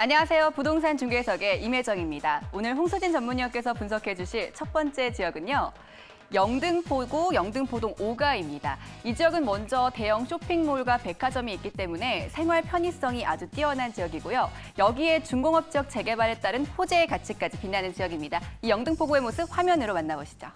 안녕하세요. 부동산 중개석의 임혜정입니다. 오늘 홍수진 전문위원께서 분석해 주실 첫 번째 지역은요. 영등포구 영등포동 5가입니다. 이 지역은 먼저 대형 쇼핑몰과 백화점이 있기 때문에 생활 편의성이 아주 뛰어난 지역이고요. 여기에 중공업 지역 재개발에 따른 호재의 가치까지 빛나는 지역입니다. 이 영등포구의 모습 화면으로 만나보시죠.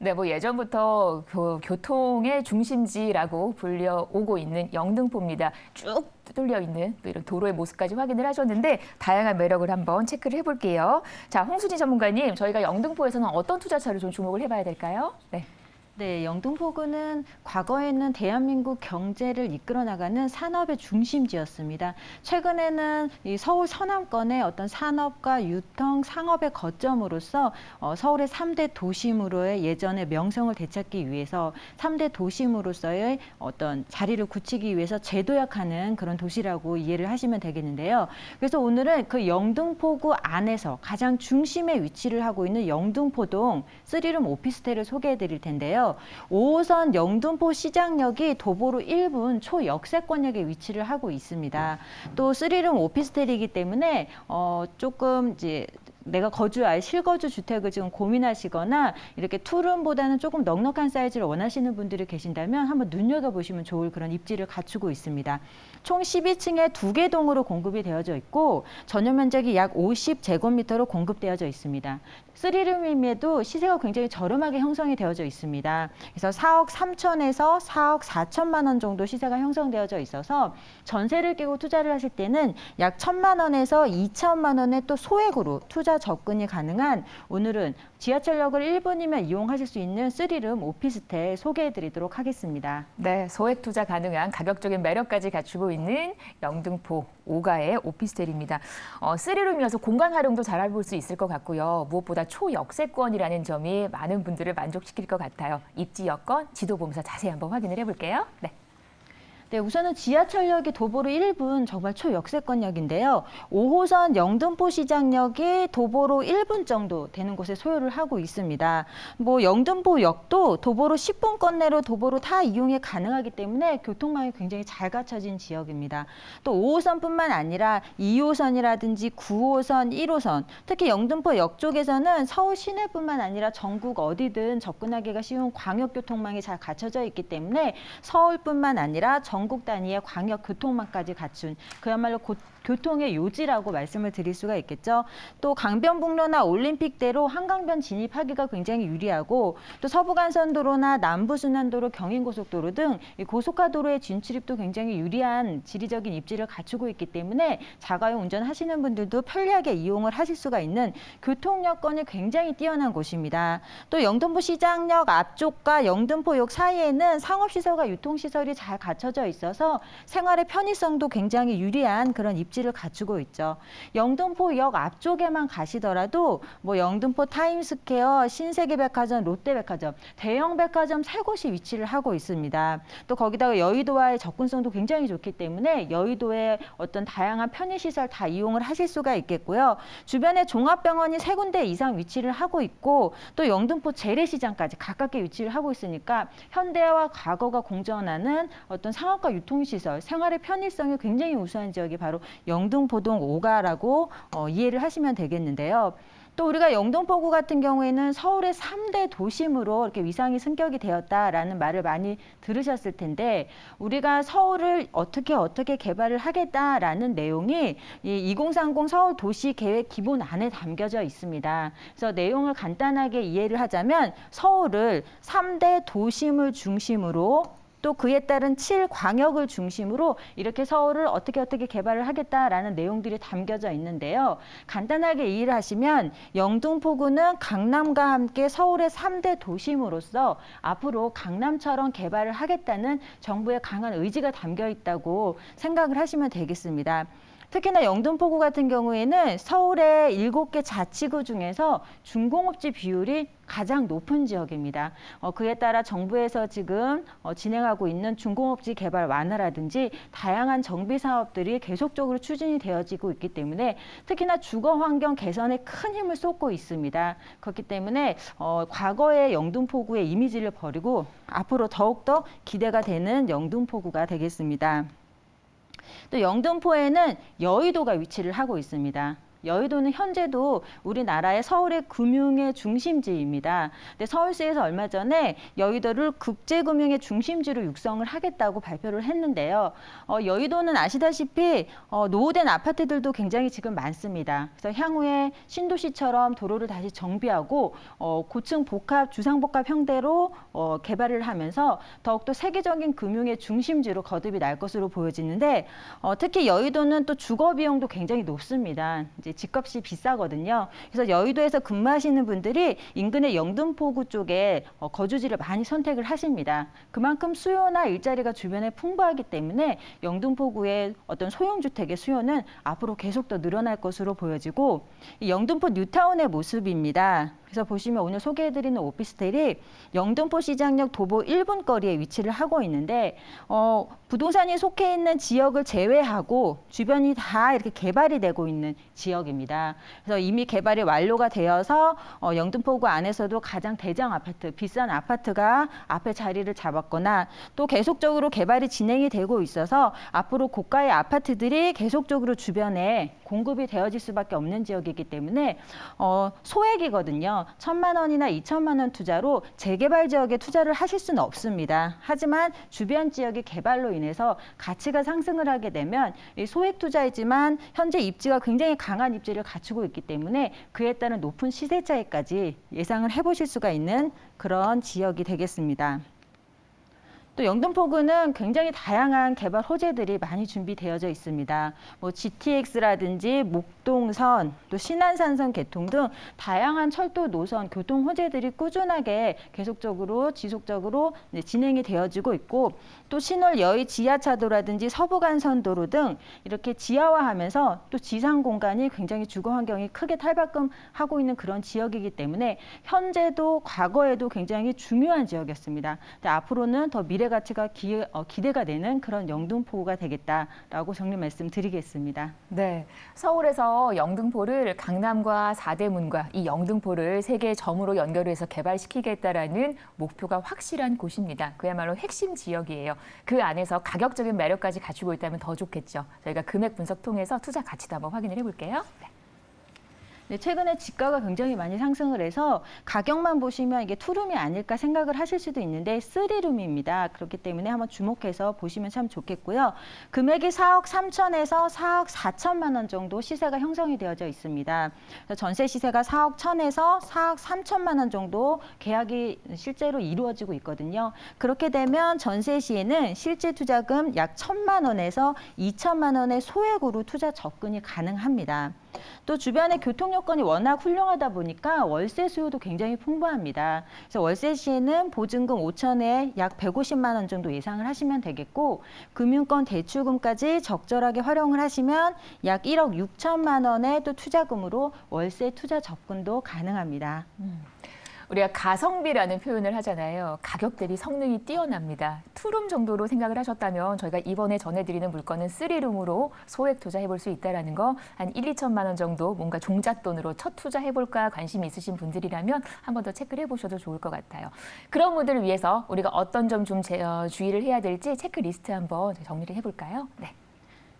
네, 예전부터 교통의 중심지라고 불려오고 있는 영등포입니다. 쭉 뚫려 있는 또 이런 도로의 모습까지 확인을 하셨는데 다양한 매력을 한번 체크를 해볼게요. 자, 홍수진 전문가님, 저희가 영등포에서는 어떤 투자처를 좀 주목을 해봐야 될까요? 네. 네, 영등포구는 과거에는 대한민국 경제를 이끌어 나가는 산업의 중심지였습니다. 최근에는 이 서울 서남권의 어떤 산업과 유통, 상업의 거점으로서 서울의 3대 도심으로의 예전의 명성을 되찾기 위해서 3대 도심으로서의 어떤 자리를 굳히기 위해서 재도약하는 그런 도시라고 이해를 하시면 되겠는데요. 그래서 오늘은 그 영등포구 안에서 가장 중심에 위치를 하고 있는 영등포동 3룸 오피스텔을 소개해 드릴 텐데요. 5호선 영등포 시장역이 도보로 1분 초역세권역에 위치를 하고 있습니다. 또 3룸 오피스텔이기 때문에 조금 이제 내가 거주할 실거주 주택을 지금 고민하시거나 이렇게 투룸보다는 조금 넉넉한 사이즈를 원하시는 분들이 계신다면 한번 눈여겨보시면 좋을 그런 입지를 갖추고 있습니다. 총 12층에 2개 동으로 공급이 되어져 있고 전용 면적이 약 50제곱미터로 공급되어져 있습니다. 3룸임에도 시세가 굉장히 저렴하게 형성이 되어져 있습니다. 그래서 4억 3천에서 4억 4천만 원 정도 시세가 형성되어져 있어서 전세를 끼고 투자를 하실 때는 약 1,000만 원에서 2천만 원의 또 소액으로 투자 접근이 가능한 오늘은 지하철역을 1분이면 이용하실 수 있는 3룸 오피스텔 소개해드리도록 하겠습니다. 네, 소액 투자 가능한 가격적인 매력까지 갖추고 있는 영등포 5가의 오피스텔입니다. 3룸이라서 공간 활용도 잘 해볼 수 있을 것 같고요. 무엇보다 초역세권이라는 점이 많은 분들을 만족시킬 것 같아요. 입지 여건, 지도 보면서 자세히 한번 확인을 해볼게요. 네. 네, 우선은 지하철역이 도보로 1분 정말 초역세권역인데요. 5호선 영등포시장역이 도보로 1분 정도 되는 곳에 소요를 하고 있습니다. 영등포역도 도보로 10분권 내로 도보로 다 이용이 가능하기 때문에 교통망이 굉장히 잘 갖춰진 지역입니다. 또 5호선뿐만 아니라 2호선이라든지 9호선, 1호선, 특히 영등포역 쪽에서는 서울 시내뿐만 아니라 전국 어디든 접근하기가 쉬운 광역교통망이 잘 갖춰져 있기 때문에 서울뿐만 아니라 전국 단위의 광역 교통망까지 갖춘 그야말로 교통의 요지라고 말씀을 드릴 수가 있겠죠. 또 강변북로나 올림픽대로 한강변 진입하기가 굉장히 유리하고 또 서부간선도로나 남부순환도로, 경인고속도로 등 이 고속화도로의 진출입도 굉장히 유리한 지리적인 입지를 갖추고 있기 때문에 자가용 운전하시는 분들도 편리하게 이용을 하실 수가 있는 교통 여건이 굉장히 뛰어난 곳입니다. 또 영등포 시장역 앞쪽과 영등포역 사이에는 상업시설과 유통시설이 잘 갖춰져 있어서 생활의 편의성도 굉장히 유리한 그런 입지를 갖추고 있죠. 영등포역 앞쪽에만 가시더라도 영등포 타임스퀘어, 신세계백화점, 롯데백화점, 대형 백화점 3곳이 위치를 하고 있습니다. 또 거기다가 여의도와의 접근성도 굉장히 좋기 때문에 여의도의 어떤 다양한 편의시설 다 이용을 하실 수가 있겠고요. 주변에 종합병원이 3군데 이상 위치를 하고 있고 또 영등포 재래시장까지 가깝게 위치를 하고 있으니까 현대와 과거가 공존하는 어떤 상업과 유통시설, 생활의 편의성이 굉장히 우수한 지역이 바로 영등포동 5가라고 이해를 하시면 되겠는데요. 또 우리가 영등포구 같은 경우에는 서울의 3대 도심으로 이렇게 위상이 승격이 되었다라는 말을 많이 들으셨을 텐데 우리가 서울을 어떻게 개발을 하겠다라는 내용이 이 2030 서울 도시 계획 기본 안에 담겨져 있습니다. 그래서 내용을 간단하게 이해를 하자면 서울을 3대 도심을 중심으로 또 그에 따른 7광역을 중심으로 이렇게 서울을 어떻게 개발을 하겠다라는 내용들이 담겨져 있는데요. 간단하게 이해를 하시면 영등포구는 강남과 함께 서울의 3대 도심으로서 앞으로 강남처럼 개발을 하겠다는 정부의 강한 의지가 담겨 있다고 생각을 하시면 되겠습니다. 특히나 영등포구 같은 경우에는 서울의 7개 자치구 중에서 중공업지 비율이 가장 높은 지역입니다. 그에 따라 정부에서 지금 진행하고 있는 중공업지 개발 완화라든지 다양한 정비 사업들이 계속적으로 추진이 되어지고 있기 때문에 특히나 주거 환경 개선에 큰 힘을 쏟고 있습니다. 그렇기 때문에 과거의 영등포구의 이미지를 버리고 앞으로 더욱더 기대가 되는 영등포구가 되겠습니다. 또 영등포에는 여의도가 위치를 하고 있습니다. 여의도는 현재도 우리나라의 서울의 금융의 중심지입니다. 근데 서울시에서 얼마 전에 여의도를 국제금융의 중심지로 육성을 하겠다고 발표를 했는데요. 여의도는 아시다시피 노후된 아파트들도 굉장히 지금 많습니다. 그래서 향후에 신도시처럼 도로를 다시 정비하고 고층 복합, 주상복합 형태로 개발을 하면서 더욱더 세계적인 금융의 중심지로 거듭이 날 것으로 보여지는데 특히 여의도는 또 주거 비용도 굉장히 높습니다. 이제 집값이 비싸거든요. 그래서 여의도에서 근무하시는 분들이 인근의 영등포구 쪽에 거주지를 많이 선택을 하십니다. 그만큼 수요나 일자리가 주변에 풍부하기 때문에 영등포구의 어떤 소형주택의 수요는 앞으로 계속 더 늘어날 것으로 보여지고 이 영등포 뉴타운의 모습입니다. 그래서 보시면 오늘 소개해드리는 오피스텔이 영등포 시장역 도보 1분 거리에 위치를 하고 있는데 부동산이 속해 있는 지역을 제외하고 주변이 다 이렇게 개발이 되고 있는 지역입니다. 그래서 이미 개발이 완료가 되어서 영등포구 안에서도 가장 대장 아파트, 비싼 아파트가 앞에 자리를 잡았거나 또 계속적으로 개발이 진행이 되고 있어서 앞으로 고가의 아파트들이 계속적으로 주변에 공급이 되어질 수밖에 없는 지역이기 때문에 소액이거든요. 1,000만 원이나 2천만 원 투자로 재개발 지역에 투자를 하실 수는 없습니다. 하지만 주변 지역의 개발로 인해서 가치가 상승을 하게 되면 소액 투자이지만 현재 입지가 굉장히 강한 입지를 갖추고 있기 때문에 그에 따른 높은 시세 차이까지 예상을 해보실 수가 있는 그런 지역이 되겠습니다. 또 영등포구는 굉장히 다양한 개발 호재들이 많이 준비되어져 있습니다. 뭐 GTX라든지 목동선, 또 신안산선 개통 등 다양한 철도 노선, 교통 호재들이 꾸준하게 계속적으로 지속적으로 진행이 되어지고 있고 또 신월 여의 지하차도라든지 서부간선도로 등 이렇게 지하화하면서 또 지상 공간이 굉장히 주거 환경이 크게 탈바꿈하고 있는 그런 지역이기 때문에 현재도 과거에도 굉장히 중요한 지역이었습니다. 근데 앞으로는 더 미래 가치가 기대가 되는 그런 영등포구가 되겠다라고 정리 말씀드리겠습니다. 네, 서울에서 영등포를 강남과 사대문과 이 영등포를 세계 점으로 연결해서 개발시키겠다라는 목표가 확실한 곳입니다. 그야말로 핵심 지역이에요. 그 안에서 가격적인 매력까지 갖추고 있다면 더 좋겠죠. 저희가 금액 분석 통해서 투자 가치도 한번 확인을 해볼게요. 네. 네, 최근에 집가가 굉장히 많이 상승을 해서 가격만 보시면 이게 투룸이 아닐까 생각을 하실 수도 있는데 3룸입니다. 그렇기 때문에 한번 주목해서 보시면 참 좋겠고요. 금액이 4억 3천에서 4억 4천만 원 정도 시세가 형성이 되어져 있습니다. 전세 시세가 4억 1천에서 4억 3천만 원 정도 계약이 실제로 이루어지고 있거든요. 그렇게 되면 전세 시에는 실제 투자금 약 1,000만 원에서 2천만 원의 소액으로 투자 접근이 가능합니다. 또 주변의 교통 여건이 워낙 훌륭하다 보니까 월세 수요도 굉장히 풍부합니다. 그래서 월세 시에는 보증금 5천에 약 150만 원 정도 예상을 하시면 되겠고 금융권 대출금까지 적절하게 활용을 하시면 약 1억 6천만 원의 또 투자금으로 월세 투자 접근도 가능합니다. 우리가 가성비라는 표현을 하잖아요. 가격 대비 성능이 뛰어납니다. 투룸 정도로 생각을 하셨다면 저희가 이번에 전해드리는 물건은 3룸으로 소액 투자해볼 수 있다는 거 한 1, 2천만 원 정도 뭔가 종잣돈으로 첫 투자해볼까 관심이 있으신 분들이라면 한 번 더 체크를 해보셔도 좋을 것 같아요. 그런 분들을 위해서 우리가 어떤 점 좀 주의를 해야 될지 체크리스트 한번 정리를 해볼까요? 네.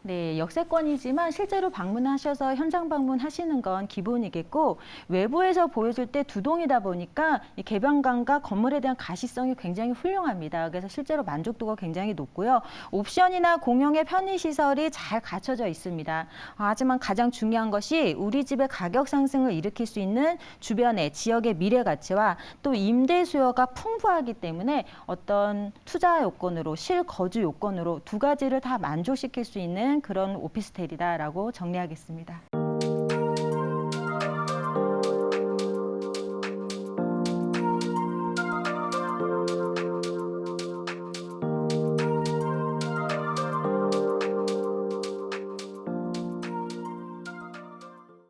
네, 역세권이지만 실제로 방문하셔서 현장 방문하시는 건 기본이겠고 외부에서 보여줄 때 두 동이다 보니까 이 개방감과 건물에 대한 가시성이 굉장히 훌륭합니다. 그래서 실제로 만족도가 굉장히 높고요. 옵션이나 공용의 편의시설이 잘 갖춰져 있습니다. 하지만 가장 중요한 것이 우리 집의 가격 상승을 일으킬 수 있는 주변의 지역의 미래 가치와 또 임대 수요가 풍부하기 때문에 어떤 투자 요건으로 실거주 요건으로 두 가지를 다 만족시킬 수 있는 그런 오피스텔이다라고 정리하겠습니다.